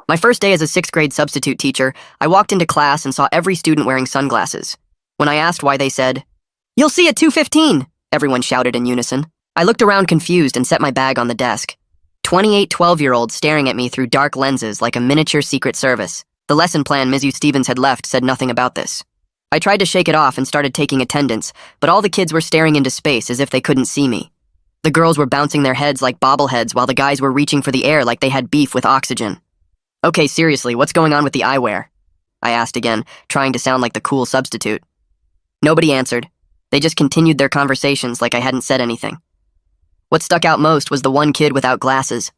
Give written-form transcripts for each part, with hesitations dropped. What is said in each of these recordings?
My first day as a sixth grade substitute teacher, I walked into class and saw every student wearing sunglasses. When I asked why, they said, "You'll see at 2:15," everyone shouted in unison. I looked around confused and set my bag on the desk. 28 12-year-olds staring at me through dark lenses like a miniature Secret Service. The lesson plan Ms. Stevens had left said nothing about this. I tried to shake it off and started taking attendance, but all the kids were staring into space as if they couldn't see me. The girls were bouncing their heads like bobbleheads while the guys were reaching for the air like they had beef with oxygen. "Okay, seriously, what's going on with the eyewear?" I asked again, trying to sound like the cool substitute. Nobody answered. They just continued their conversations like I hadn't said anything. What stuck out most was the one kid without glasses.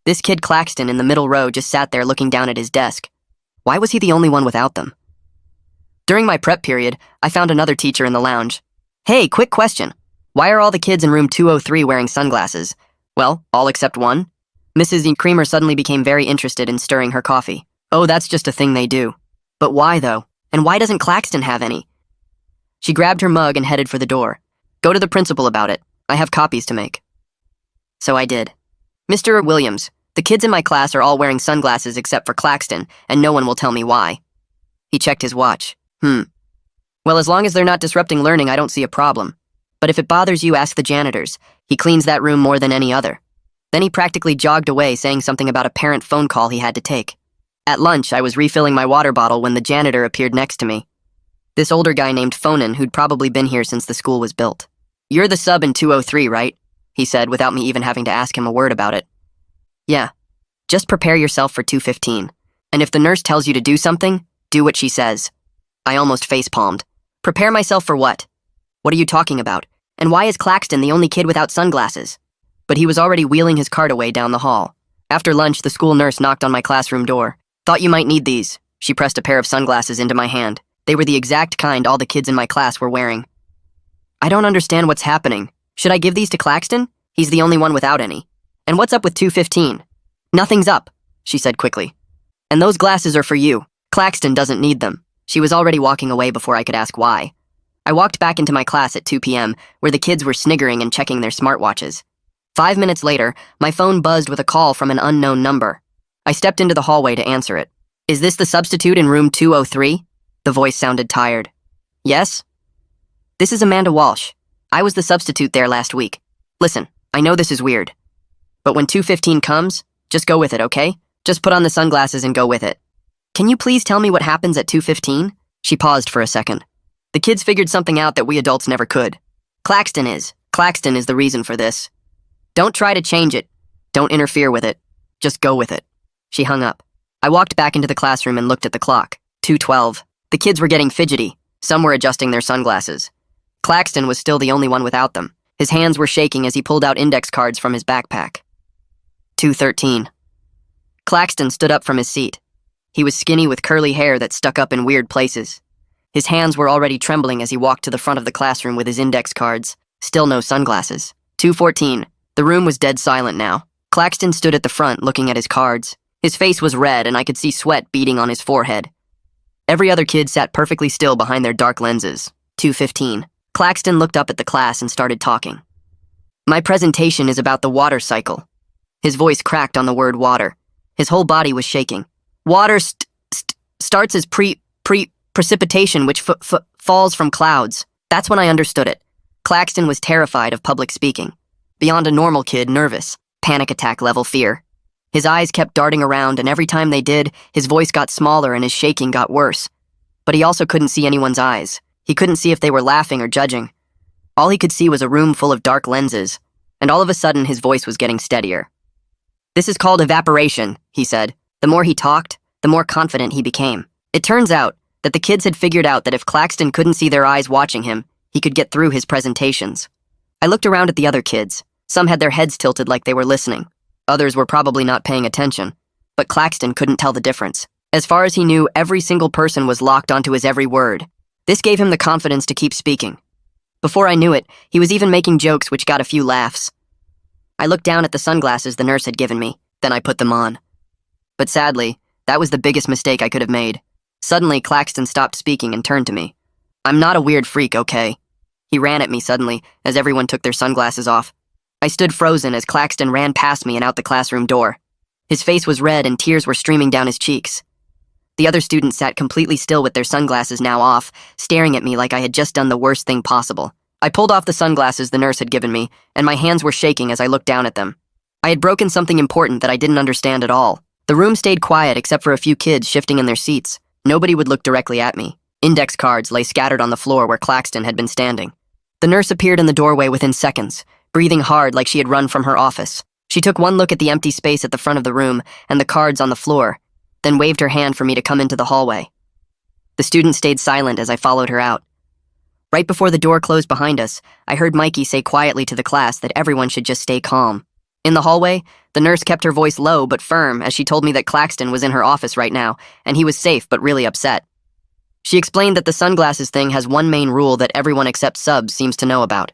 This kid Claxton in the middle row just sat there looking down at his desk. Why was he the only one without them? During my prep period, I found another teacher in the lounge. "Hey, quick question. Why are all the kids in room 203 wearing sunglasses?" "Well, all except one." Mrs. Creamer suddenly became very interested in stirring her coffee. "Oh, that's just a thing they do." "But why, though? And why doesn't Claxton have any?" She grabbed her mug and headed for the door. "Go to the principal about it. I have copies to make." So I did. "Mr. Williams, the kids in my class are all wearing sunglasses except for Claxton, and no one will tell me why." He checked his watch. "Well, as long as they're not disrupting learning, I don't see a problem. But if it bothers you, ask the janitors. He cleans that room more than any other." Then he practically jogged away, saying something about a parent phone call he had to take. At lunch, I was refilling my water bottle when the janitor appeared next to me. This older guy named Fonan, who'd probably been here since the school was built. "You're the sub in 203, right?" he said, without me even having to ask him a word about it. "Yeah. Just prepare yourself for 2:15. And if the nurse tells you to do something, do what she says." I almost facepalmed. "Prepare myself for what? What are you talking about? And why is Claxton the only kid without sunglasses?" But he was already wheeling his cart away down the hall. After lunch, the school nurse knocked on my classroom door. "Thought you might need these." She pressed a pair of sunglasses into my hand. They were the exact kind all the kids in my class were wearing. "I don't understand what's happening. Should I give these to Claxton? He's the only one without any. And what's up with 2:15? "Nothing's up," she said quickly. "And those glasses are for you. Claxton doesn't need them." She was already walking away before I could ask why. I walked back into my class at 2 p.m., where the kids were sniggering and checking their smartwatches. 5 minutes later, my phone buzzed with a call from an unknown number. I stepped into the hallway to answer it. "Is this the substitute in room 203? The voice sounded tired. "Yes?" "This is Amanda Walsh. I was the substitute there last week. Listen, I know this is weird. But when 2:15 comes, just go with it, okay? Just put on the sunglasses and go with it. Can you please tell me what happens at 2:15? She paused for a second. "The kids figured something out that we adults never could. Claxton is the reason for this. Don't try to change it. Don't interfere with it. Just go with it." She hung up. I walked back into the classroom and looked at the clock. 2:12. The kids were getting fidgety. Some were adjusting their sunglasses. Claxton was still the only one without them. His hands were shaking as he pulled out index cards from his backpack. 2:13. Claxton stood up from his seat. He was skinny with curly hair that stuck up in weird places. His hands were already trembling as he walked to the front of the classroom with his index cards. Still no sunglasses. 2:14. The room was dead silent now. Claxton stood at the front looking at his cards. His face was red and I could see sweat beading on his forehead. Every other kid sat perfectly still behind their dark lenses. 2:15. Claxton looked up at the class and started talking. "My presentation is about the water cycle." His voice cracked on the word water. His whole body was shaking. "Water starts as precipitation which falls from clouds." That's when I understood it. Claxton was terrified of public speaking. Beyond a normal kid, nervous. Panic attack level fear. His eyes kept darting around, and every time they did, his voice got smaller and his shaking got worse. But he also couldn't see anyone's eyes. He couldn't see if they were laughing or judging. All he could see was a room full of dark lenses, and all of a sudden his voice was getting steadier. "This is called evaporation," he said. The more he talked, the more confident he became. It turns out that the kids had figured out that if Claxton couldn't see their eyes watching him, he could get through his presentations. I looked around at the other kids. Some had their heads tilted like they were listening. Others were probably not paying attention. But Claxton couldn't tell the difference. As far as he knew, every single person was locked onto his every word. This gave him the confidence to keep speaking. Before I knew it, he was even making jokes which got a few laughs. I looked down at the sunglasses the nurse had given me, then I put them on. But sadly, that was the biggest mistake I could have made. Suddenly, Claxton stopped speaking and turned to me. "I'm not a weird freak, okay?" He ran at me suddenly, as everyone took their sunglasses off. I stood frozen as Claxton ran past me and out the classroom door. His face was red and tears were streaming down his cheeks. The other students sat completely still with their sunglasses now off, staring at me like I had just done the worst thing possible. I pulled off the sunglasses the nurse had given me, and my hands were shaking as I looked down at them. I had broken something important that I didn't understand at all. The room stayed quiet except for a few kids shifting in their seats. Nobody would look directly at me. Index cards lay scattered on the floor where Claxton had been standing. The nurse appeared in the doorway within seconds, breathing hard like she had run from her office. She took one look at the empty space at the front of the room and the cards on the floor, then waved her hand for me to come into the hallway. The student stayed silent as I followed her out. Right before the door closed behind us, I heard Mikey say quietly to the class that everyone should just stay calm. In the hallway, the nurse kept her voice low but firm as she told me that Claxton was in her office right now, and he was safe but really upset. She explained that the sunglasses thing has one main rule that everyone except subs seems to know about.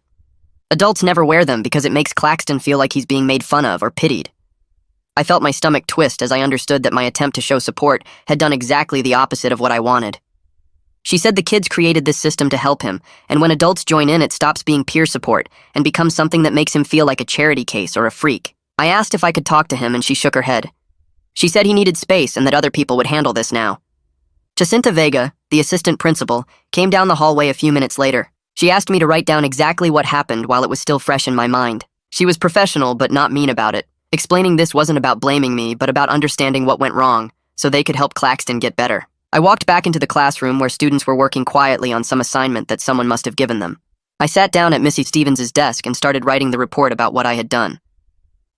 Adults never wear them because it makes Claxton feel like he's being made fun of or pitied. I felt my stomach twist as I understood that my attempt to show support had done exactly the opposite of what I wanted. She said the kids created this system to help him, and when adults join in, it stops being peer support and becomes something that makes him feel like a charity case or a freak. I asked if I could talk to him, and she shook her head. She said he needed space and that other people would handle this now. Jacinta Vega, the assistant principal, came down the hallway a few minutes later. She asked me to write down exactly what happened while it was still fresh in my mind. She was professional but not mean about it, explaining this wasn't about blaming me but about understanding what went wrong so they could help Claxton get better. I walked back into the classroom where students were working quietly on some assignment that someone must have given them. I sat down at Missy Stevens' desk and started writing the report about what I had done.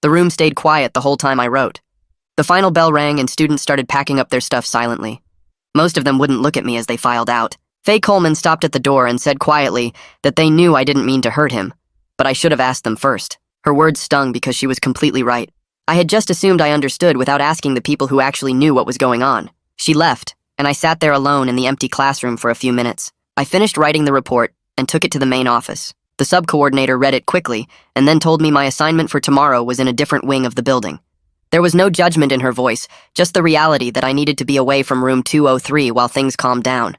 The room stayed quiet the whole time I wrote. The final bell rang and students started packing up their stuff silently. Most of them wouldn't look at me as they filed out. Faye Coleman stopped at the door and said quietly that they knew I didn't mean to hurt him, but I should have asked them first. Her words stung because she was completely right. I had just assumed I understood without asking the people who actually knew what was going on. She left, and I sat there alone in the empty classroom for a few minutes. I finished writing the report and took it to the main office. The sub-coordinator read it quickly and then told me my assignment for tomorrow was in a different wing of the building. There was no judgment in her voice, just the reality that I needed to be away from room 203 while things calmed down.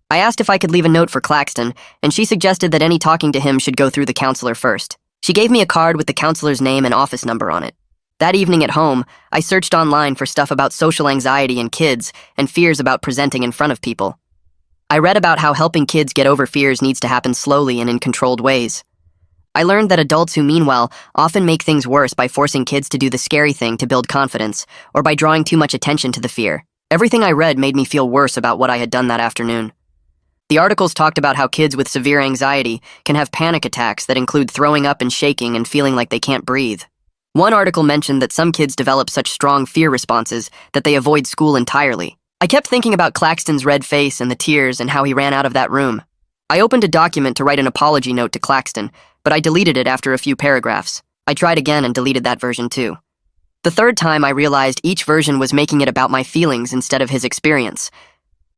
I asked if I could leave a note for Claxton, and she suggested that any talking to him should go through the counselor first. She gave me a card with the counselor's name and office number on it. That evening at home, I searched online for stuff about social anxiety in kids and fears about presenting in front of people. I read about how helping kids get over fears needs to happen slowly and in controlled ways. I learned that adults who mean well often make things worse by forcing kids to do the scary thing to build confidence, or by drawing too much attention to the fear. Everything I read made me feel worse about what I had done that afternoon. The articles talked about how kids with severe anxiety can have panic attacks that include throwing up and shaking and feeling like they can't breathe. One article mentioned that some kids develop such strong fear responses that they avoid school entirely. I kept thinking about Claxton's red face and the tears and how he ran out of that room. I opened a document to write an apology note to Claxton, but I deleted it after a few paragraphs. I tried again and deleted that version too. The third time I realized each version was making it about my feelings instead of his experience.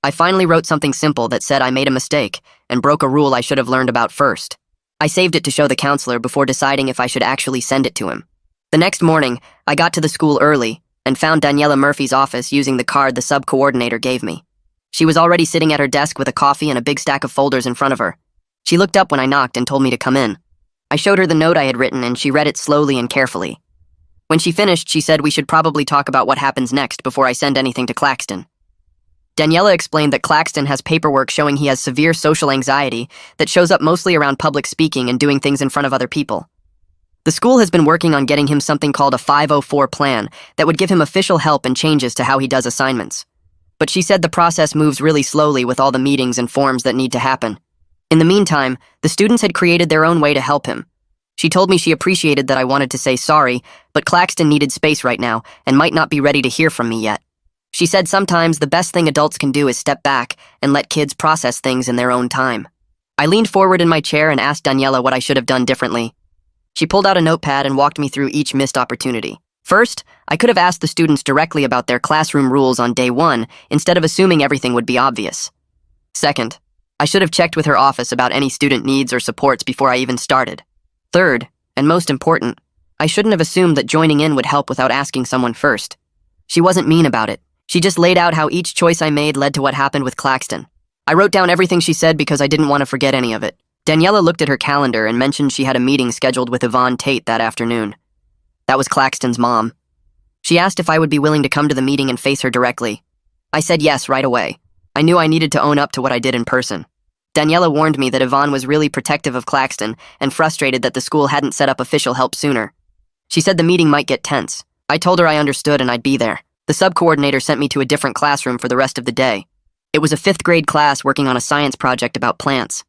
I finally wrote something simple that said I made a mistake and broke a rule I should have learned about first. I saved it to show the counselor before deciding if I should actually send it to him. The next morning, I got to the school early and found Daniela Murphy's office using the card the sub-coordinator gave me. She was already sitting at her desk with a coffee and a big stack of folders in front of her. She looked up when I knocked and told me to come in. I showed her the note I had written and she read it slowly and carefully. When she finished, she said we should probably talk about what happens next before I send anything to Claxton. Daniela explained that Claxton has paperwork showing he has severe social anxiety that shows up mostly around public speaking and doing things in front of other people. The school has been working on getting him something called a 504 plan that would give him official help and changes to how he does assignments. But she said the process moves really slowly with all the meetings and forms that need to happen. In the meantime, the students had created their own way to help him. She told me she appreciated that I wanted to say sorry, but Claxton needed space right now and might not be ready to hear from me yet. She said sometimes the best thing adults can do is step back and let kids process things in their own time. I leaned forward in my chair and asked Daniela what I should have done differently. She pulled out a notepad and walked me through each missed opportunity. First, I could have asked the students directly about their classroom rules on day one instead of assuming everything would be obvious. Second, I should have checked with her office about any student needs or supports before I even started. Third, and most important, I shouldn't have assumed that joining in would help without asking someone first. She wasn't mean about it. She just laid out how each choice I made led to what happened with Claxton. I wrote down everything she said because I didn't want to forget any of it. Daniela looked at her calendar and mentioned she had a meeting scheduled with Yvonne Tate that afternoon. That was Claxton's mom. She asked if I would be willing to come to the meeting and face her directly. I said yes right away. I knew I needed to own up to what I did in person. Daniela warned me that Yvonne was really protective of Claxton and frustrated that the school hadn't set up official help sooner. She said the meeting might get tense. I told her I understood and I'd be there. The sub-coordinator sent me to a different classroom for the rest of the day. It was a 5th grade class working on a science project about plants.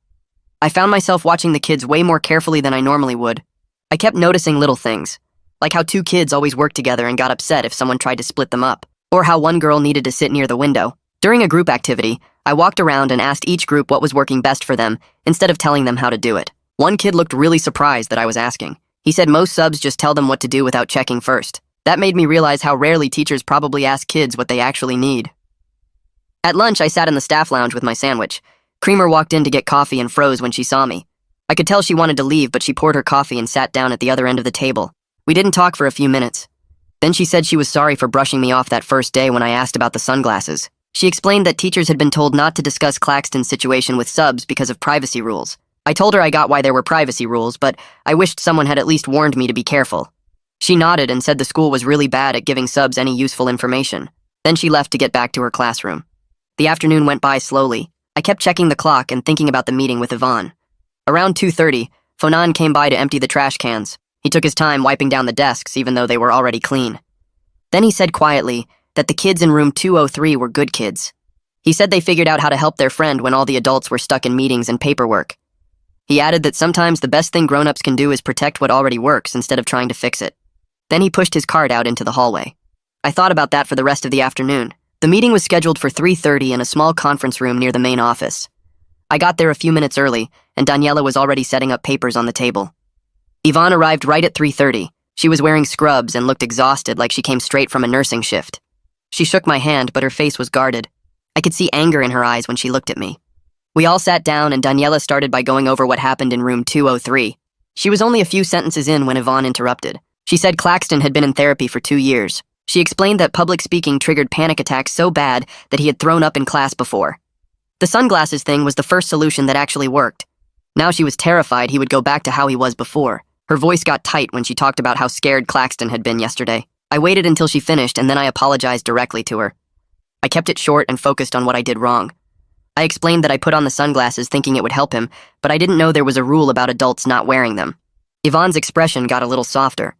I found myself watching the kids way more carefully than I normally would. I kept noticing little things, like how 2 kids always worked together and got upset if someone tried to split them up, or how one girl needed to sit near the window. During a group activity, I walked around and asked each group what was working best for them, instead of telling them how to do it. One kid looked really surprised that I was asking. He said most subs just tell them what to do without checking first. That made me realize how rarely teachers probably ask kids what they actually need. At lunch, I sat in the staff lounge with my sandwich. Creamer walked in to get coffee and froze when she saw me. I could tell she wanted to leave, but she poured her coffee and sat down at the other end of the table. We didn't talk for a few minutes. Then she said she was sorry for brushing me off that first day when I asked about the sunglasses. She explained that teachers had been told not to discuss Claxton's situation with subs because of privacy rules. I told her I got why there were privacy rules, but I wished someone had at least warned me to be careful. She nodded and said the school was really bad at giving subs any useful information. Then she left to get back to her classroom. The afternoon went by slowly. I kept checking the clock and thinking about the meeting with Yvonne. Around 2:30, Fonan came by to empty the trash cans. He took his time wiping down the desks even though they were already clean. Then he said quietly that the kids in room 203 were good kids. He said they figured out how to help their friend when all the adults were stuck in meetings and paperwork. He added that sometimes the best thing grown-ups can do is protect what already works instead of trying to fix it. Then he pushed his cart out into the hallway. I thought about that for the rest of the afternoon. The meeting was scheduled for 3:30 in a small conference room near the main office. I got there a few minutes early, and Daniela was already setting up papers on the table. Yvonne arrived right at 3:30. She was wearing scrubs and looked exhausted like she came straight from a nursing shift. She shook my hand, but her face was guarded. I could see anger in her eyes when she looked at me. We all sat down, and Daniela started by going over what happened in room 203. She was only a few sentences in when Yvonne interrupted. She said Claxton had been in therapy for 2 years. She explained that public speaking triggered panic attacks so bad that he had thrown up in class before. The sunglasses thing was the first solution that actually worked. Now she was terrified he would go back to how he was before. Her voice got tight when she talked about how scared Claxton had been yesterday. I waited until she finished and then I apologized directly to her. I kept it short and focused on what I did wrong. I explained that I put on the sunglasses thinking it would help him, but I didn't know there was a rule about adults not wearing them. Yvonne's expression got a little softer.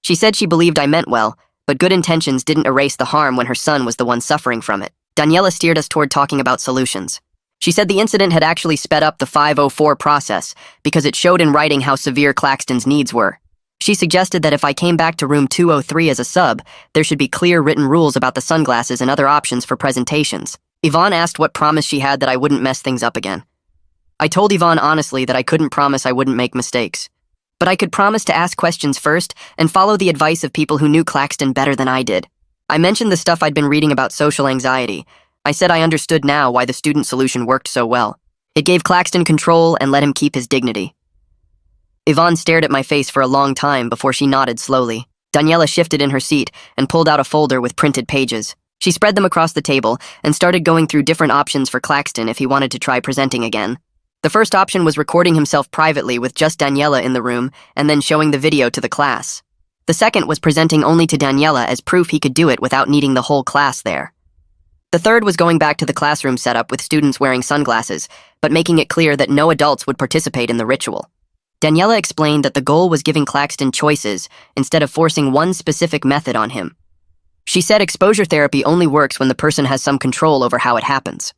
She said she believed I meant well, but good intentions didn't erase the harm when her son was the one suffering from it. Daniela steered us toward talking about solutions. She said the incident had actually sped up the 504 process because it showed in writing how severe Claxton's needs were. She suggested that if I came back to room 203 as a sub, there should be clear written rules about the sunglasses and other options for presentations. Yvonne asked what promise she had that I wouldn't mess things up again. I told Yvonne honestly that I couldn't promise I wouldn't make mistakes. But I could promise to ask questions first and follow the advice of people who knew Claxton better than I did. I mentioned the stuff I'd been reading about social anxiety. I said I understood now why the student solution worked so well. It gave Claxton control and let him keep his dignity. Yvonne stared at my face for a long time before she nodded slowly. Daniela shifted in her seat and pulled out a folder with printed pages. She spread them across the table and started going through different options for Claxton if he wanted to try presenting again. The first option was recording himself privately with just Daniela in the room and then showing the video to the class. The second was presenting only to Daniela as proof he could do it without needing the whole class there. The third was going back to the classroom setup with students wearing sunglasses, but making it clear that no adults would participate in the ritual. Daniela explained that the goal was giving Claxton choices instead of forcing one specific method on him. She said exposure therapy only works when the person has some control over how it happens.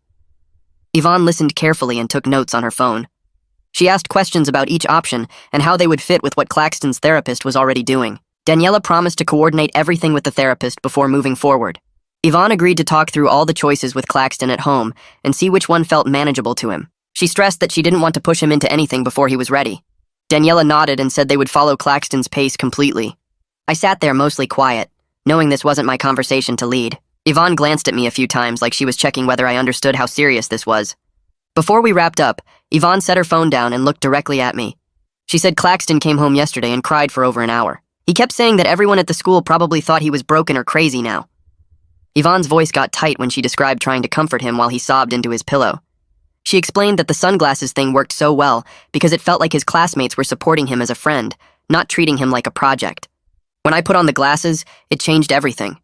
Yvonne listened carefully and took notes on her phone. She asked questions about each option and how they would fit with what Claxton's therapist was already doing. Daniela promised to coordinate everything with the therapist before moving forward. Yvonne agreed to talk through all the choices with Claxton at home and see which one felt manageable to him. She stressed that she didn't want to push him into anything before he was ready. Daniela nodded and said they would follow Claxton's pace completely. I sat there mostly quiet, knowing this wasn't my conversation to lead. Yvonne glanced at me a few times like she was checking whether I understood how serious this was. Before we wrapped up, Yvonne set her phone down and looked directly at me. She said Claxton came home yesterday and cried for over an hour. He kept saying that everyone at the school probably thought he was broken or crazy now. Yvonne's voice got tight when she described trying to comfort him while he sobbed into his pillow. She explained that the sunglasses thing worked so well because it felt like his classmates were supporting him as a friend, not treating him like a project. When I put on the glasses, it changed everything.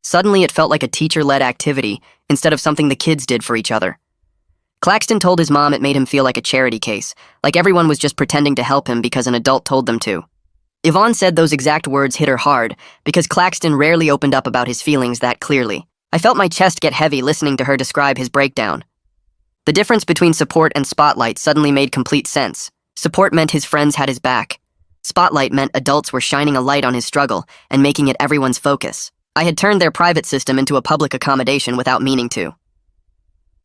Suddenly, it felt like a teacher-led activity instead of something the kids did for each other. Claxton told his mom it made him feel like a charity case, like everyone was just pretending to help him because an adult told them to. Yvonne said those exact words hit her hard because Claxton rarely opened up about his feelings that clearly. I felt my chest get heavy listening to her describe his breakdown. The difference between support and spotlight suddenly made complete sense. Support meant his friends had his back. Spotlight meant adults were shining a light on his struggle and making it everyone's focus. I had turned their private system into a public accommodation without meaning to.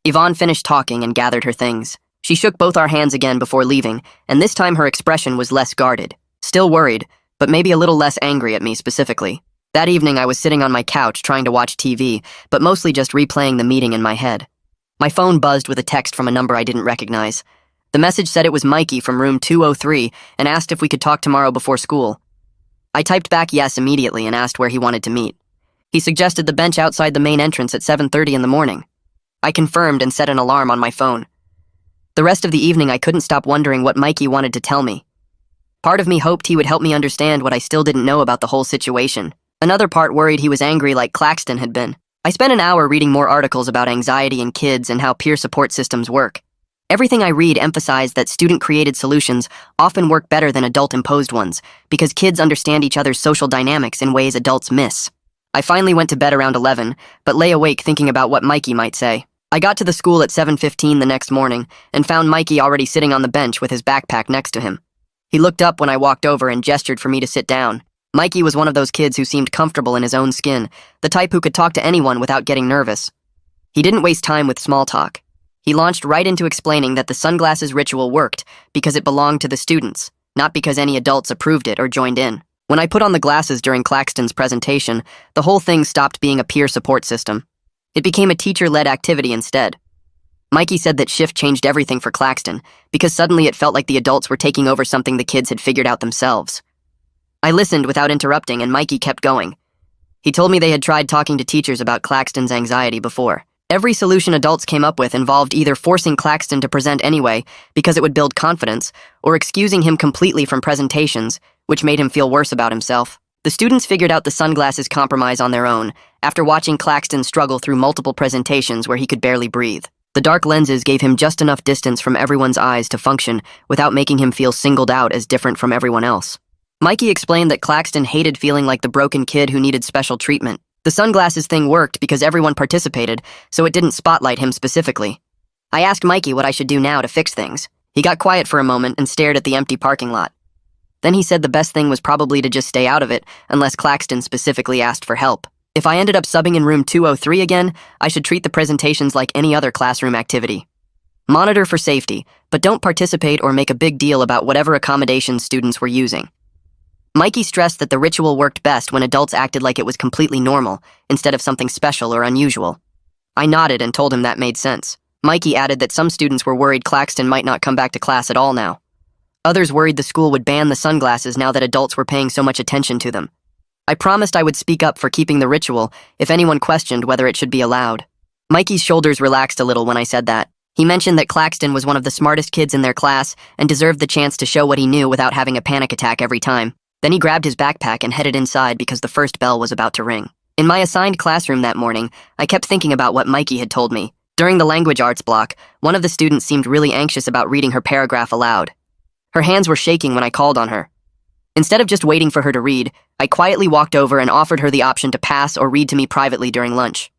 Yvonne finished talking and gathered her things. She shook both our hands again before leaving, and this time her expression was less guarded. Still worried, but maybe a little less angry at me specifically. That evening I was sitting on my couch trying to watch TV, but mostly just replaying the meeting in my head. My phone buzzed with a text from a number I didn't recognize. The message said it was Mikey from room 203 and asked if we could talk tomorrow before school. I typed back yes immediately and asked where he wanted to meet. He suggested the bench outside the main entrance at 7:30 in the morning. I confirmed and set an alarm on my phone. The rest of the evening I couldn't stop wondering what Mikey wanted to tell me. Part of me hoped he would help me understand what I still didn't know about the whole situation. Another part worried he was angry like Claxton had been. I spent an hour reading more articles about anxiety in kids and how peer support systems work. Everything I read emphasized that student-created solutions often work better than adult-imposed ones because kids understand each other's social dynamics in ways adults miss. I finally went to bed around 11, but lay awake thinking about what Mikey might say. I got to the school at 7:15 the next morning and found Mikey already sitting on the bench with his backpack next to him. He looked up when I walked over and gestured for me to sit down. Mikey was one of those kids who seemed comfortable in his own skin, the type who could talk to anyone without getting nervous. He didn't waste time with small talk. He launched right into explaining that the sunglasses ritual worked because it belonged to the students, not because any adults approved it or joined in. When I put on the glasses during Claxton's presentation, the whole thing stopped being a peer support system. It became a teacher-led activity instead. Mikey said that shift changed everything for Claxton because suddenly it felt like the adults were taking over something the kids had figured out themselves. I listened without interrupting and Mikey kept going. He told me they had tried talking to teachers about Claxton's anxiety before. Every solution adults came up with involved either forcing Claxton to present anyway because it would build confidence, or excusing him completely from presentations, which made him feel worse about himself. The students figured out the sunglasses compromise on their own after watching Claxton struggle through multiple presentations where he could barely breathe. The dark lenses gave him just enough distance from everyone's eyes to function without making him feel singled out as different from everyone else. Mikey explained that Claxton hated feeling like the broken kid who needed special treatment. The sunglasses thing worked because everyone participated, so it didn't spotlight him specifically. I asked Mikey what I should do now to fix things. He got quiet for a moment and stared at the empty parking lot. Then he said the best thing was probably to just stay out of it unless Claxton specifically asked for help. If I ended up subbing in room 203 again, I should treat the presentations like any other classroom activity. Monitor for safety, but don't participate or make a big deal about whatever accommodations students were using. Mikey stressed that the ritual worked best when adults acted like it was completely normal, instead of something special or unusual. I nodded and told him that made sense. Mikey added that some students were worried Claxton might not come back to class at all now. Others worried the school would ban the sunglasses now that adults were paying so much attention to them. I promised I would speak up for keeping the ritual if anyone questioned whether it should be allowed. Mikey's shoulders relaxed a little when I said that. He mentioned that Claxton was one of the smartest kids in their class and deserved the chance to show what he knew without having a panic attack every time. Then he grabbed his backpack and headed inside because the first bell was about to ring. In my assigned classroom that morning, I kept thinking about what Mikey had told me. During the language arts block, one of the students seemed really anxious about reading her paragraph aloud. Her hands were shaking when I called on her. Instead of just waiting for her to read, I quietly walked over and offered her the option to pass or read to me privately during lunch.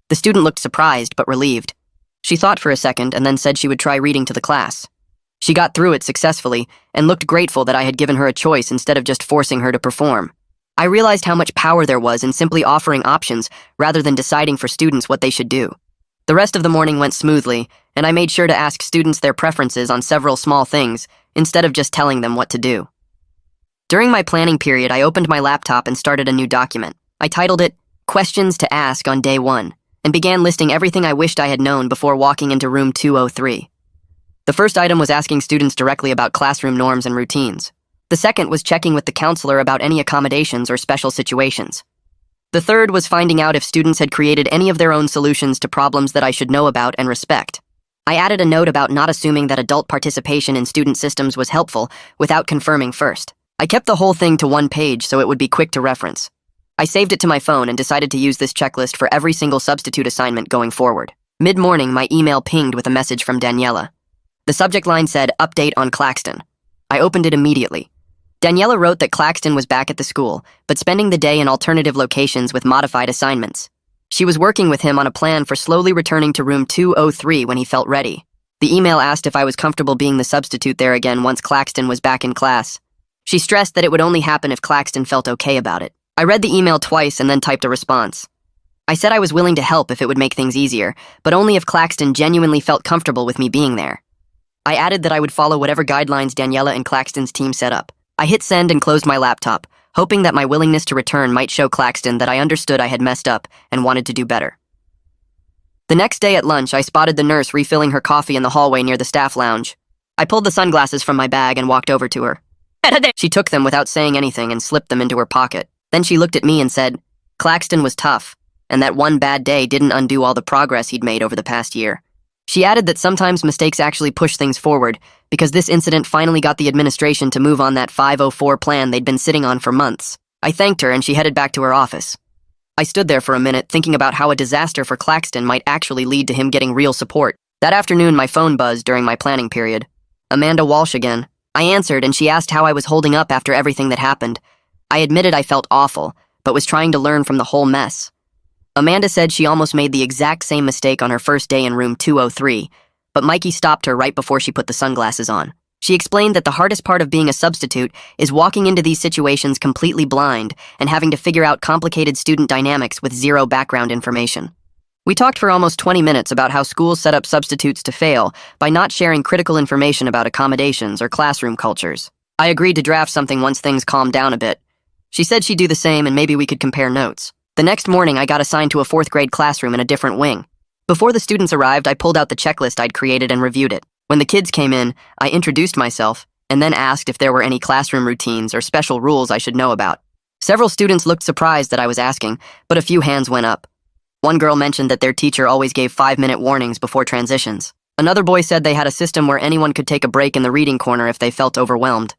The student looked surprised but relieved. She thought for a second and then said she would try reading to the class. She got through it successfully and looked grateful that I had given her a choice instead of just forcing her to perform. I realized how much power there was in simply offering options rather than deciding for students what they should do. The rest of the morning went smoothly, and I made sure to ask students their preferences on several small things instead of just telling them what to do. During my planning period, I opened my laptop and started a new document. I titled it, Questions to Ask on Day 1, and began listing everything I wished I had known before walking into room 203. The first item was asking students directly about classroom norms and routines. The second was checking with the counselor about any accommodations or special situations. The third was finding out if students had created any of their own solutions to problems that I should know about and respect. I added a note about not assuming that adult participation in student systems was helpful without confirming first. I kept the whole thing to one page so it would be quick to reference. I saved it to my phone and decided to use this checklist for every single substitute assignment going forward. Mid-morning, my email pinged with a message from Daniela. The subject line said, "Update on Claxton." I opened it immediately. Daniela wrote that Claxton was back at the school, but spending the day in alternative locations with modified assignments. She was working with him on a plan for slowly returning to room 203 when he felt ready. The email asked if I was comfortable being the substitute there again once Claxton was back in class. She stressed that it would only happen if Claxton felt okay about it. I read the email twice and then typed a response. I said I was willing to help if it would make things easier, but only if Claxton genuinely felt comfortable with me being there. I added that I would follow whatever guidelines Daniela and Claxton's team set up. I hit send and closed my laptop, hoping that my willingness to return might show Claxton that I understood I had messed up and wanted to do better. The next day at lunch, I spotted the nurse refilling her coffee in the hallway near the staff lounge. I pulled the sunglasses from my bag and walked over to her. She took them without saying anything and slipped them into her pocket. Then she looked at me and said, Claxton was tough, and that one bad day didn't undo all the progress he'd made over the past year. She added that sometimes mistakes actually push things forward, because this incident finally got the administration to move on that 504 plan they'd been sitting on for months. I thanked her and she headed back to her office. I stood there for a minute thinking about how a disaster for Claxton might actually lead to him getting real support. That afternoon, my phone buzzed during my planning period. Amanda Walsh again. I answered and she asked how I was holding up after everything that happened. I admitted I felt awful, but was trying to learn from the whole mess. Amanda said she almost made the exact same mistake on her first day in room 203, but Mikey stopped her right before she put the sunglasses on. She explained that the hardest part of being a substitute is walking into these situations completely blind and having to figure out complicated student dynamics with zero background information. We talked for almost 20 minutes about how schools set up substitutes to fail by not sharing critical information about accommodations or classroom cultures. I agreed to draft something once things calmed down a bit. She said she'd do the same and maybe we could compare notes. The next morning, I got assigned to a 4th grade classroom in a different wing. Before the students arrived, I pulled out the checklist I'd created and reviewed it. When the kids came in, I introduced myself and then asked if there were any classroom routines or special rules I should know about. Several students looked surprised that I was asking, but a few hands went up. One girl mentioned that their teacher always gave 5-minute warnings before transitions. Another boy said they had a system where anyone could take a break in the reading corner if they felt overwhelmed.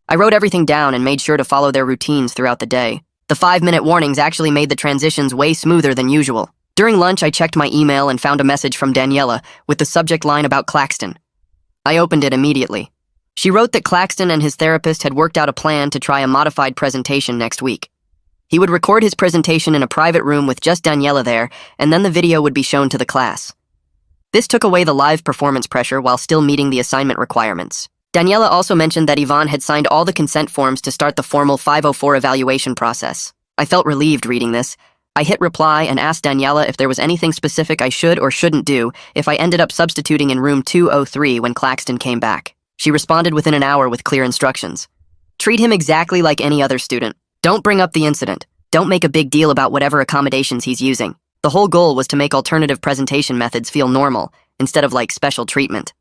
I wrote everything down and made sure to follow their routines throughout the day. The 5-minute warnings actually made the transitions way smoother than usual. During lunch, I checked my email and found a message from Daniela with the subject line about Claxton. I opened it immediately. She wrote that Claxton and his therapist had worked out a plan to try a modified presentation next week. He would record his presentation in a private room with just Daniela there, and then the video would be shown to the class. This took away the live performance pressure while still meeting the assignment requirements. Daniela also mentioned that Yvonne had signed all the consent forms to start the formal 504 evaluation process. I felt relieved reading this. I hit reply and asked Daniela if there was anything specific I should or shouldn't do if I ended up substituting in room 203 when Claxton came back. She responded within an hour with clear instructions. Treat him exactly like any other student. Don't bring up the incident. Don't make a big deal about whatever accommodations he's using. The whole goal was to make alternative presentation methods feel normal, instead of like special treatment.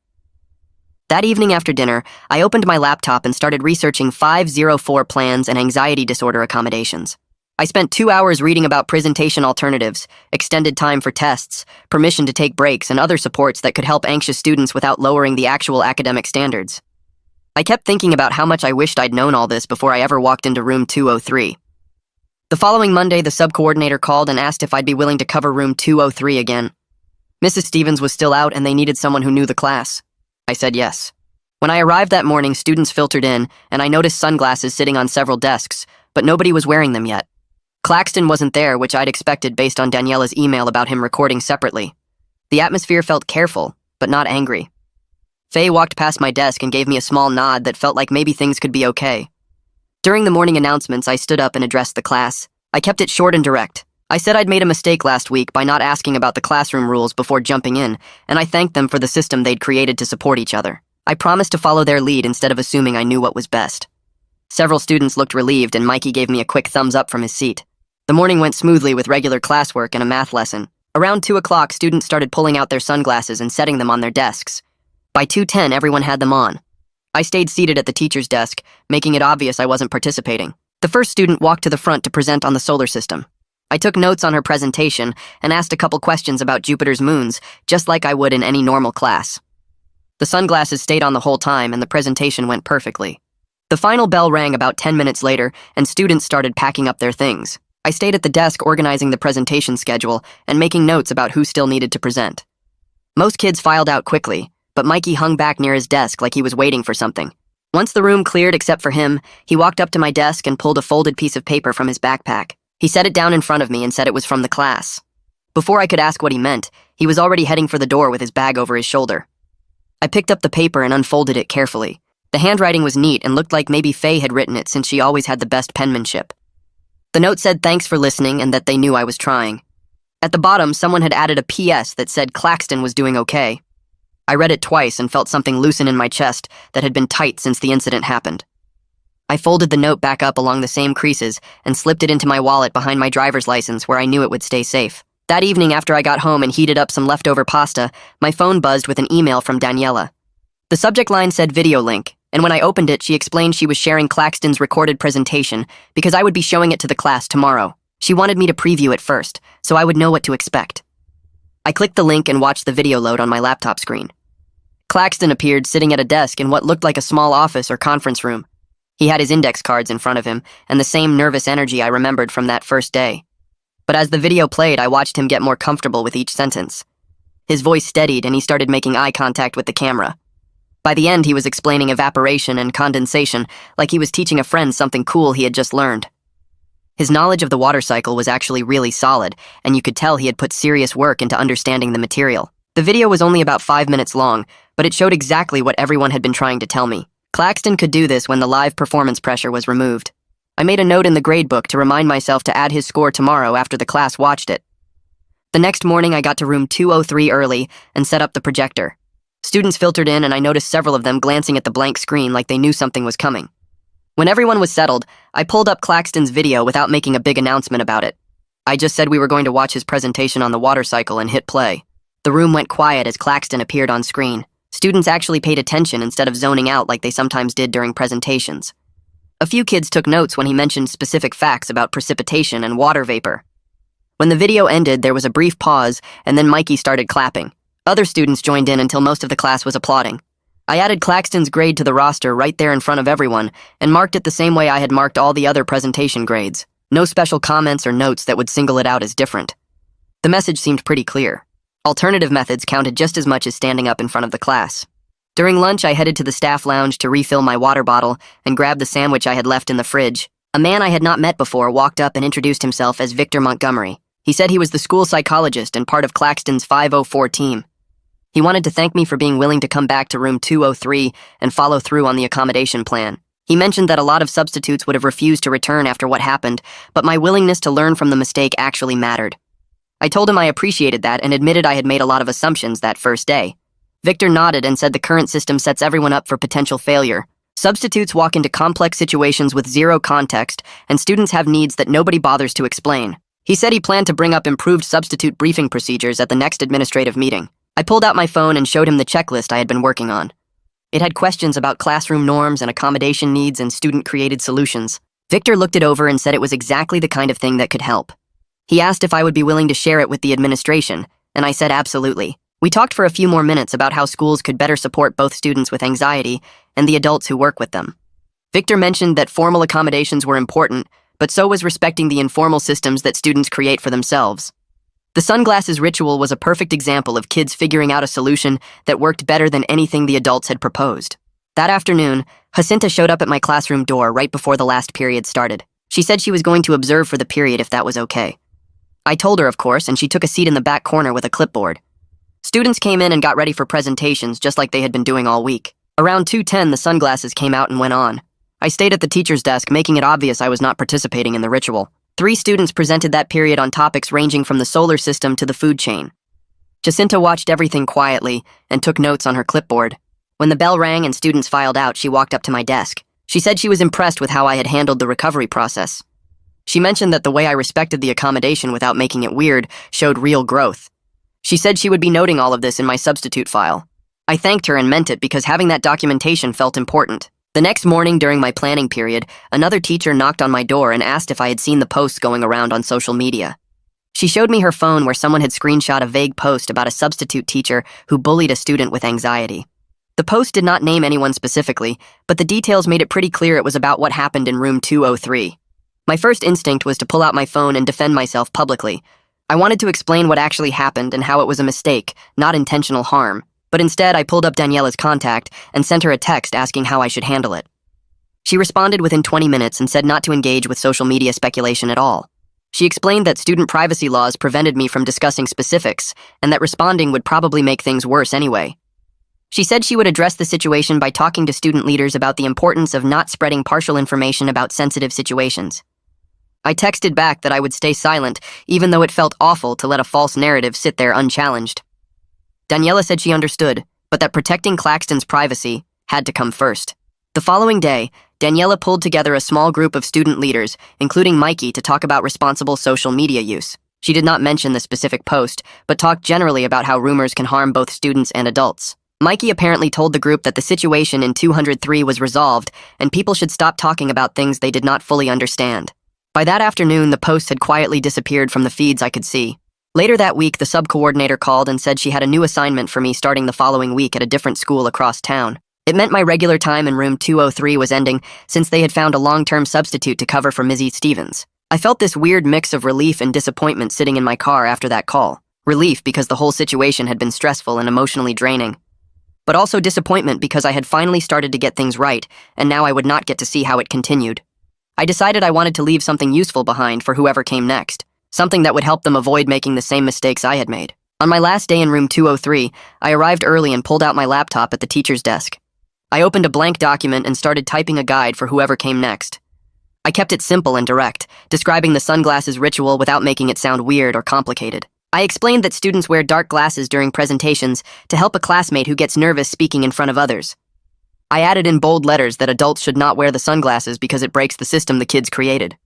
That evening after dinner, I opened my laptop and started researching 504 plans and anxiety disorder accommodations. I spent 2 hours reading about presentation alternatives, extended time for tests, permission to take breaks, and other supports that could help anxious students without lowering the actual academic standards. I kept thinking about how much I wished I'd known all this before I ever walked into room 203. The following Monday, the sub-coordinator called and asked if I'd be willing to cover room 203 again. Mrs. Stevens was still out and they needed someone who knew the class. I said yes. When I arrived that morning, students filtered in, and I noticed sunglasses sitting on several desks, but nobody was wearing them yet. Claxton wasn't there, which I'd expected based on Daniela's email about him recording separately. The atmosphere felt careful, but not angry. Faye walked past my desk and gave me a small nod that felt like maybe things could be okay. During the morning announcements, I stood up and addressed the class. I kept it short and direct. I said I'd made a mistake last week by not asking about the classroom rules before jumping in, and I thanked them for the system they'd created to support each other. I promised to follow their lead instead of assuming I knew what was best. Several students looked relieved, and Mikey gave me a quick thumbs up from his seat. The morning went smoothly with regular classwork and a math lesson. Around 2 o'clock, students started pulling out their sunglasses and setting them on their desks. By 2:10, everyone had them on. I stayed seated at the teacher's desk, making it obvious I wasn't participating. The first student walked to the front to present on the solar system. I took notes on her presentation and asked a couple questions about Jupiter's moons, just like I would in any normal class. The sunglasses stayed on the whole time and the presentation went perfectly. The final bell rang about 10 minutes later, and students started packing up their things. I stayed at the desk organizing the presentation schedule and making notes about who still needed to present. Most kids filed out quickly, but Mikey hung back near his desk like he was waiting for something. Once the room cleared except for him, he walked up to my desk and pulled a folded piece of paper from his backpack. He set it down in front of me and said it was from the class. Before I could ask what he meant, he was already heading for the door with his bag over his shoulder. I picked up the paper and unfolded it carefully. The handwriting was neat and looked like maybe Faye had written it since she always had the best penmanship. The note said thanks for listening and that they knew I was trying. At the bottom, someone had added a PS that said Claxton was doing okay. I read it twice and felt something loosen in my chest that had been tight since the incident happened. I folded the note back up along the same creases and slipped it into my wallet behind my driver's license where I knew it would stay safe. That evening, after I got home and heated up some leftover pasta, my phone buzzed with an email from Daniela. The subject line said video link, and when I opened it, she explained she was sharing Claxton's recorded presentation because I would be showing it to the class tomorrow. She wanted me to preview it first, so I would know what to expect. I clicked the link and watched the video load on my laptop screen. Claxton appeared sitting at a desk in what looked like a small office or conference room. He had his index cards in front of him and the same nervous energy I remembered from that first day. But as the video played, I watched him get more comfortable with each sentence. His voice steadied and he started making eye contact with the camera. By the end, he was explaining evaporation and condensation like he was teaching a friend something cool he had just learned. His knowledge of the water cycle was actually really solid, and you could tell he had put serious work into understanding the material. The video was only about 5 minutes long, but it showed exactly what everyone had been trying to tell me. Claxton could do this when the live performance pressure was removed. I made a note in the gradebook to remind myself to add his score tomorrow after the class watched it. The next morning, I got to room 203 early and set up the projector. Students filtered in, and I noticed several of them glancing at the blank screen like they knew something was coming. When everyone was settled, I pulled up Claxton's video without making a big announcement about it. I just said we were going to watch his presentation on the water cycle and hit play. The room went quiet as Claxton appeared on screen. Students actually paid attention instead of zoning out like they sometimes did during presentations. A few kids took notes when he mentioned specific facts about precipitation and water vapor. When the video ended, there was a brief pause, and then Mikey started clapping. Other students joined in until most of the class was applauding. I added Claxton's grade to the roster right there in front of everyone and marked it the same way I had marked all the other presentation grades. No special comments or notes that would single it out as different. The message seemed pretty clear. Alternative methods counted just as much as standing up in front of the class. During lunch, I headed to the staff lounge to refill my water bottle and grab the sandwich I had left in the fridge. A man I had not met before walked up and introduced himself as Victor Montgomery. He said he was the school psychologist and part of Claxton's 504 team. He wanted to thank me for being willing to come back to room 203 and follow through on the accommodation plan. He mentioned that a lot of substitutes would have refused to return after what happened, but my willingness to learn from the mistake actually mattered. I told him I appreciated that and admitted I had made a lot of assumptions that first day. Victor nodded and said the current system sets everyone up for potential failure. Substitutes walk into complex situations with zero context, and students have needs that nobody bothers to explain. He said he planned to bring up improved substitute briefing procedures at the next administrative meeting. I pulled out my phone and showed him the checklist I had been working on. It had questions about classroom norms and accommodation needs and student-created solutions. Victor looked it over and said it was exactly the kind of thing that could help. He asked if I would be willing to share it with the administration, and I said absolutely. We talked for a few more minutes about how schools could better support both students with anxiety and the adults who work with them. Victor mentioned that formal accommodations were important, but so was respecting the informal systems that students create for themselves. The sunglasses ritual was a perfect example of kids figuring out a solution that worked better than anything the adults had proposed. That afternoon, Jacinta showed up at my classroom door right before the last period started. She said she was going to observe for the period if that was okay. I told her, of course, and she took a seat in the back corner with a clipboard. Students came in and got ready for presentations just like they had been doing all week. Around 2:10, the sunglasses came out and went on. I stayed at the teacher's desk, making it obvious I was not participating in the ritual. 3 students presented that period on topics ranging from the solar system to the food chain. Jacinta watched everything quietly and took notes on her clipboard. When the bell rang and students filed out, she walked up to my desk. She said she was impressed with how I had handled the recovery process. She mentioned that the way I respected the accommodation without making it weird showed real growth. She said she would be noting all of this in my substitute file. I thanked her and meant it because having that documentation felt important. The next morning during my planning period, another teacher knocked on my door and asked if I had seen the posts going around on social media. She showed me her phone where someone had screenshot a vague post about a substitute teacher who bullied a student with anxiety. The post did not name anyone specifically, but the details made it pretty clear it was about what happened in room 203. My first instinct was to pull out my phone and defend myself publicly. I wanted to explain what actually happened and how it was a mistake, not intentional harm, but instead I pulled up Daniela's contact and sent her a text asking how I should handle it. She responded within 20 minutes and said not to engage with social media speculation at all. She explained that student privacy laws prevented me from discussing specifics and that responding would probably make things worse anyway. She said she would address the situation by talking to student leaders about the importance of not spreading partial information about sensitive situations. I texted back that I would stay silent, even though it felt awful to let a false narrative sit there unchallenged. Daniela said she understood, but that protecting Claxton's privacy had to come first. The following day, Daniela pulled together a small group of student leaders, including Mikey, to talk about responsible social media use. She did not mention the specific post, but talked generally about how rumors can harm both students and adults. Mikey apparently told the group that the situation in 203 was resolved and people should stop talking about things they did not fully understand. By that afternoon, the post had quietly disappeared from the feeds I could see. Later that week, the sub-coordinator called and said she had a new assignment for me starting the following week at a different school across town. It meant my regular time in room 203 was ending since they had found a long-term substitute to cover for Mizzy Stevens. I felt this weird mix of relief and disappointment sitting in my car after that call. Relief because the whole situation had been stressful and emotionally draining, but also disappointment because I had finally started to get things right, and now I would not get to see how it continued. I decided I wanted to leave something useful behind for whoever came next, something that would help them avoid making the same mistakes I had made. On my last day in room 203, I arrived early and pulled out my laptop at the teacher's desk. I opened a blank document and started typing a guide for whoever came next. I kept it simple and direct, describing the sunglasses ritual without making it sound weird or complicated. I explained that students wear dark glasses during presentations to help a classmate who gets nervous speaking in front of others. I added in bold letters that adults should not wear the sunglasses because it breaks the system the kids created.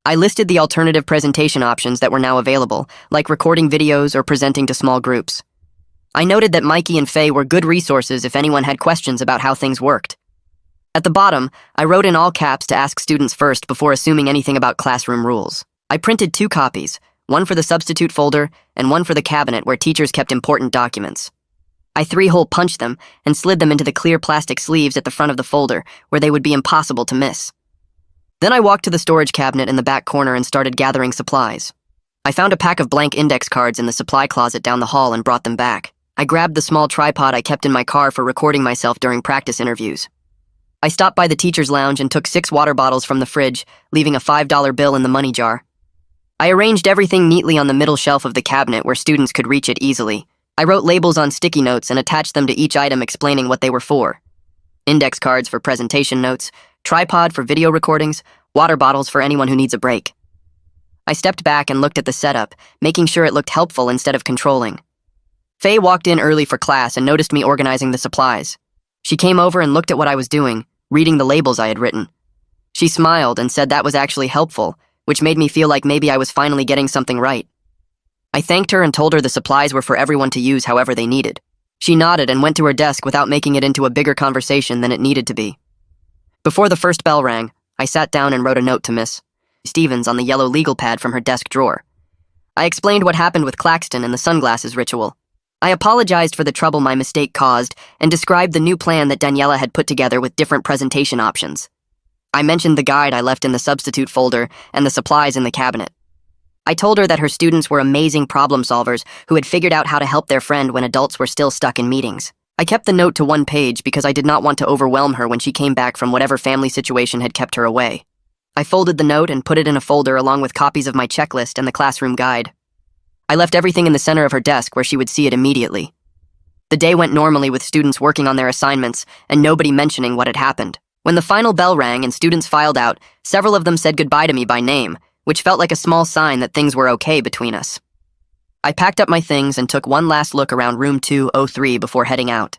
I listed the alternative presentation options that were now available, like recording videos or presenting to small groups. I noted that Mikey and Faye were good resources if anyone had questions about how things worked. At the bottom, I wrote in all caps to ask students first before assuming anything about classroom rules. I printed 2 copies, one for the substitute folder and one for the cabinet where teachers kept important documents. I 3-hole punched them and slid them into the clear plastic sleeves at the front of the folder where they would be impossible to miss. Then I walked to the storage cabinet in the back corner and started gathering supplies. I found a pack of blank index cards in the supply closet down the hall and brought them back. I grabbed the small tripod I kept in my car for recording myself during practice interviews. I stopped by the teacher's lounge and took 6 water bottles from the fridge, leaving a $5 bill in the money jar. I arranged everything neatly on the middle shelf of the cabinet where students could reach it easily. I wrote labels on sticky notes and attached them to each item explaining what they were for. Index cards for presentation notes, tripod for video recordings, water bottles for anyone who needs a break. I stepped back and looked at the setup, making sure it looked helpful instead of controlling. Faye walked in early for class and noticed me organizing the supplies. She came over and looked at what I was doing, reading the labels I had written. She smiled and said that was actually helpful, which made me feel like maybe I was finally getting something right. I thanked her and told her the supplies were for everyone to use however they needed. She nodded and went to her desk without making it into a bigger conversation than it needed to be. Before the first bell rang, I sat down and wrote a note to Miss Stevens on the yellow legal pad from her desk drawer. I explained what happened with Claxton and the sunglasses ritual. I apologized for the trouble my mistake caused and described the new plan that Daniela had put together with different presentation options. I mentioned the guide I left in the substitute folder and the supplies in the cabinet. I told her that her students were amazing problem solvers who had figured out how to help their friend when adults were still stuck in meetings. I kept the note to 1 page because I did not want to overwhelm her when she came back from whatever family situation had kept her away. I folded the note and put it in a folder along with copies of my checklist and the classroom guide. I left everything in the center of her desk where she would see it immediately. The day went normally with students working on their assignments and nobody mentioning what had happened. When the final bell rang and students filed out, several of them said goodbye to me by name, which felt like a small sign that things were okay between us. I packed up my things and took one last look around room 203 before heading out.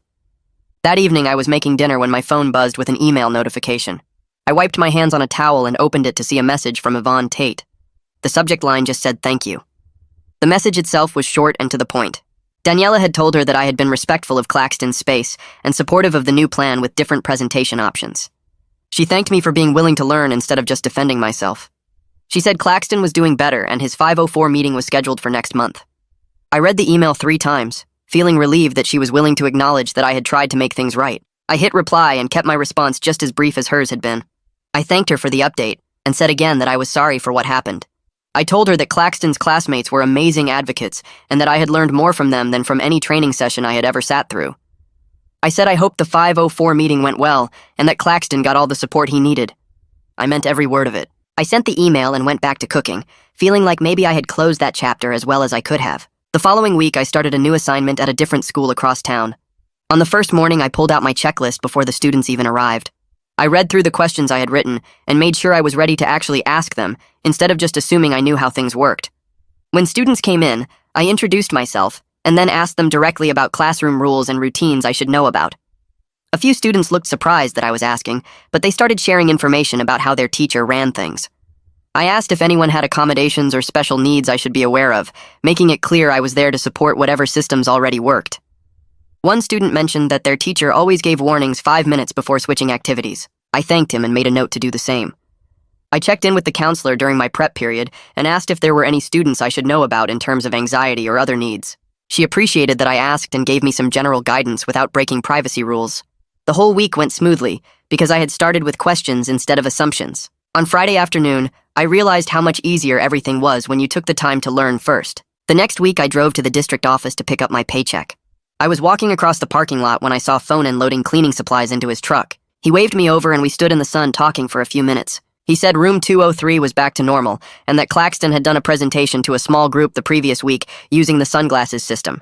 That evening, I was making dinner when my phone buzzed with an email notification. I wiped my hands on a towel and opened it to see a message from Yvonne Tate. The subject line just said thank you. The message itself was short and to the point. Daniela had told her that I had been respectful of Claxton's space and supportive of the new plan with different presentation options. She thanked me for being willing to learn instead of just defending myself. She said Claxton was doing better and his 504 meeting was scheduled for next month. I read the email 3 times, feeling relieved that she was willing to acknowledge that I had tried to make things right. I hit reply and kept my response just as brief as hers had been. I thanked her for the update and said again that I was sorry for what happened. I told her that Claxton's classmates were amazing advocates and that I had learned more from them than from any training session I had ever sat through. I said I hoped the 504 meeting went well and that Claxton got all the support he needed. I meant every word of it. I sent the email and went back to cooking, feeling like maybe I had closed that chapter as well as I could have. The following week, I started a new assignment at a different school across town. On the first morning, I pulled out my checklist before the students even arrived. I read through the questions I had written and made sure I was ready to actually ask them, instead of just assuming I knew how things worked. When students came in, I introduced myself and then asked them directly about classroom rules and routines I should know about. A few students looked surprised that I was asking, but they started sharing information about how their teacher ran things. I asked if anyone had accommodations or special needs I should be aware of, making it clear I was there to support whatever systems already worked. One student mentioned that their teacher always gave warnings 5 minutes before switching activities. I thanked him and made a note to do the same. I checked in with the counselor during my prep period and asked if there were any students I should know about in terms of anxiety or other needs. She appreciated that I asked and gave me some general guidance without breaking privacy rules. The whole week went smoothly because I had started with questions instead of assumptions. On Friday afternoon, I realized how much easier everything was when you took the time to learn first. The next week, I drove to the district office to pick up my paycheck. I was walking across the parking lot when I saw Fonan loading cleaning supplies into his truck. He waved me over and we stood in the sun talking for a few minutes. He said room 203 was back to normal and that Claxton had done a presentation to a small group the previous week using the sunglasses system.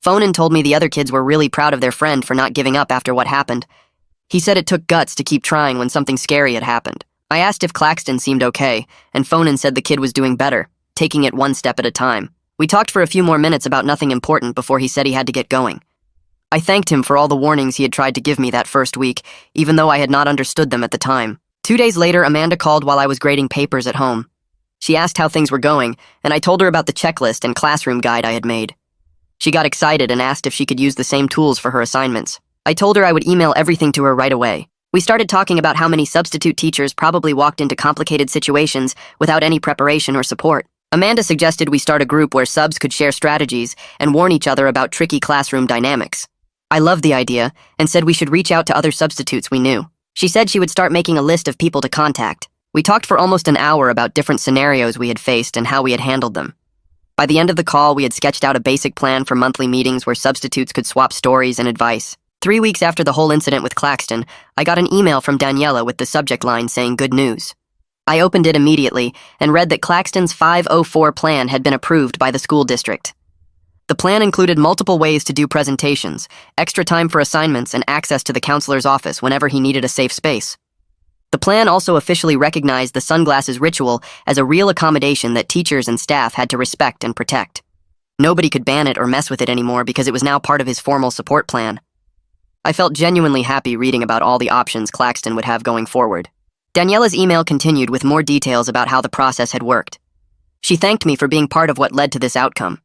Fonan told me the other kids were really proud of their friend for not giving up after what happened. He said it took guts to keep trying when something scary had happened. I asked if Claxton seemed okay, and Fonan said the kid was doing better, taking it one step at a time. We talked for a few more minutes about nothing important before he said he had to get going. I thanked him for all the warnings he had tried to give me that first week, even though I had not understood them at the time. 2 days later, Amanda called while I was grading papers at home. She asked how things were going, and I told her about the checklist and classroom guide I had made. She got excited and asked if she could use the same tools for her assignments. I told her I would email everything to her right away. We started talking about how many substitute teachers probably walked into complicated situations without any preparation or support. Amanda suggested we start a group where subs could share strategies and warn each other about tricky classroom dynamics. I loved the idea and said we should reach out to other substitutes we knew. She said she would start making a list of people to contact. We talked for almost an hour about different scenarios we had faced and how we had handled them. By the end of the call, we had sketched out a basic plan for monthly meetings where substitutes could swap stories and advice. 3 weeks after the whole incident with Claxton, I got an email from Daniela with the subject line saying good news. I opened it immediately and read that Claxton's 504 plan had been approved by the school district. The plan included multiple ways to do presentations, extra time for assignments, and access to the counselor's office whenever he needed a safe space. The plan also officially recognized the sunglasses ritual as a real accommodation that teachers and staff had to respect and protect. Nobody could ban it or mess with it anymore because it was now part of his formal support plan. I felt genuinely happy reading about all the options Claxton would have going forward. Daniela's email continued with more details about how the process had worked. She thanked me for being part of what led to this outcome.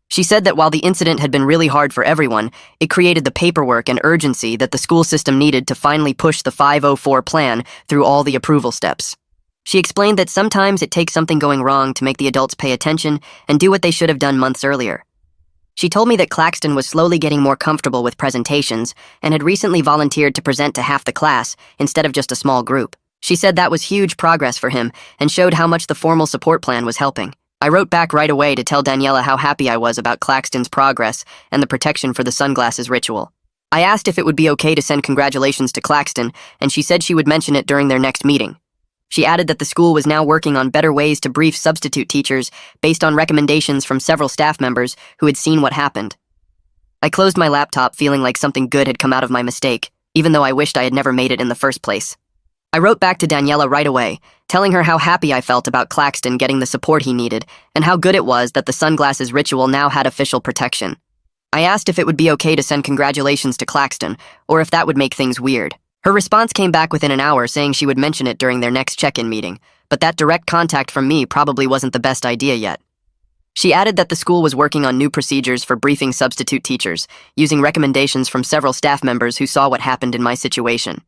She said that while the incident had been really hard for everyone, it created the paperwork and urgency that the school system needed to finally push the 504 plan through all the approval steps. She explained that sometimes it takes something going wrong to make the adults pay attention and do what they should have done months earlier. She told me that Claxton was slowly getting more comfortable with presentations and had recently volunteered to present to half the class instead of just a small group. She said that was huge progress for him and showed how much the formal support plan was helping. I wrote back right away to tell Daniela how happy I was about Claxton's progress and the protection for the sunglasses ritual. I asked if it would be okay to send congratulations to Claxton, and she said she would mention it during their next meeting. She added that the school was now working on better ways to brief substitute teachers based on recommendations from several staff members who had seen what happened. I closed my laptop feeling like something good had come out of my mistake, even though I wished I had never made it in the first place. I wrote back to Daniela right away, telling her how happy I felt about Claxton getting the support he needed and how good it was that the sunglasses ritual now had official protection. I asked if it would be okay to send congratulations to Claxton, or if that would make things weird. Her response came back within an hour saying she would mention it during their next check-in meeting, but that direct contact from me probably wasn't the best idea yet. She added that the school was working on new procedures for briefing substitute teachers, using recommendations from several staff members who saw what happened in my situation.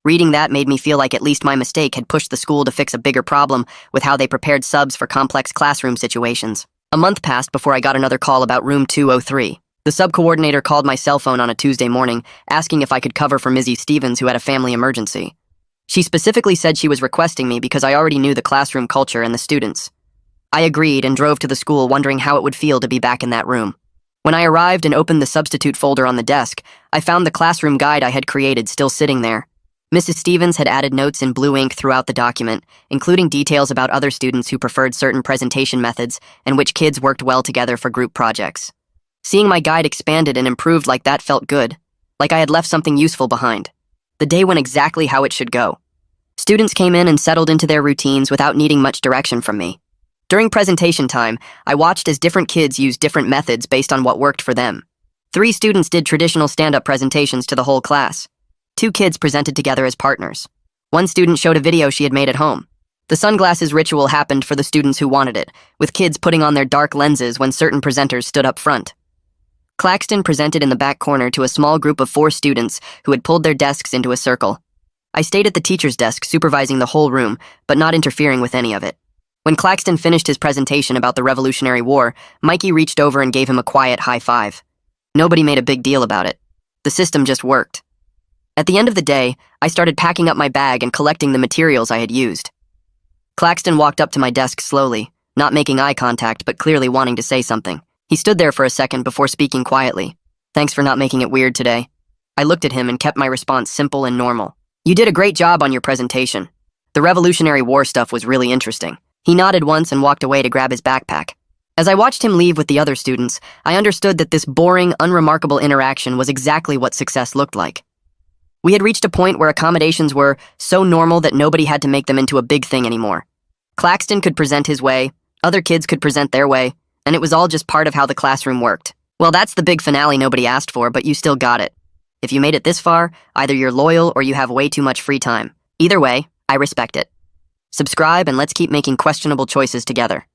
Reading that made me feel like at least my mistake had pushed the school to fix a bigger problem with how they prepared subs for complex classroom situations. A month passed before I got another call about room 203. The sub-coordinator called my cell phone on a Tuesday morning, asking if I could cover for Mizzy Stevens, who had a family emergency. She specifically said she was requesting me because I already knew the classroom culture and the students. I agreed and drove to the school, wondering how it would feel to be back in that room. When I arrived and opened the substitute folder on the desk, I found the classroom guide I had created still sitting there. Mrs. Stevens had added notes in blue ink throughout the document, including details about other students who preferred certain presentation methods and which kids worked well together for group projects. Seeing my guide expanded and improved like that felt good, like I had left something useful behind. The day went exactly how it should go. Students came in and settled into their routines without needing much direction from me. During presentation time, I watched as different kids used different methods based on what worked for them. 3 students did traditional stand-up presentations to the whole class. 2 kids presented together as partners. 1 student showed a video she had made at home. The sunglasses ritual happened for the students who wanted it, with kids putting on their dark lenses when certain presenters stood up front. Claxton presented in the back corner to a small group of 4 students who had pulled their desks into a circle. I stayed at the teacher's desk supervising the whole room, but not interfering with any of it. When Claxton finished his presentation about the Revolutionary War, Mikey reached over and gave him a quiet high five. Nobody made a big deal about it. The system just worked. At the end of the day, I started packing up my bag and collecting the materials I had used. Claxton walked up to my desk slowly, not making eye contact but clearly wanting to say something. He stood there for a second before speaking quietly. "Thanks for not making it weird today." I looked at him and kept my response simple and normal. "You did a great job on your presentation. The Revolutionary War stuff was really interesting." He nodded once and walked away to grab his backpack. As I watched him leave with the other students, I understood that this boring, unremarkable interaction was exactly what success looked like. We had reached a point where accommodations were so normal that nobody had to make them into a big thing anymore. Claxton could present his way, other kids could present their way, and it was all just part of how the classroom worked. Well, that's the big finale nobody asked for, but you still got it. If you made it this far, either you're loyal or you have way too much free time. Either way, I respect it. Subscribe and let's keep making questionable choices together.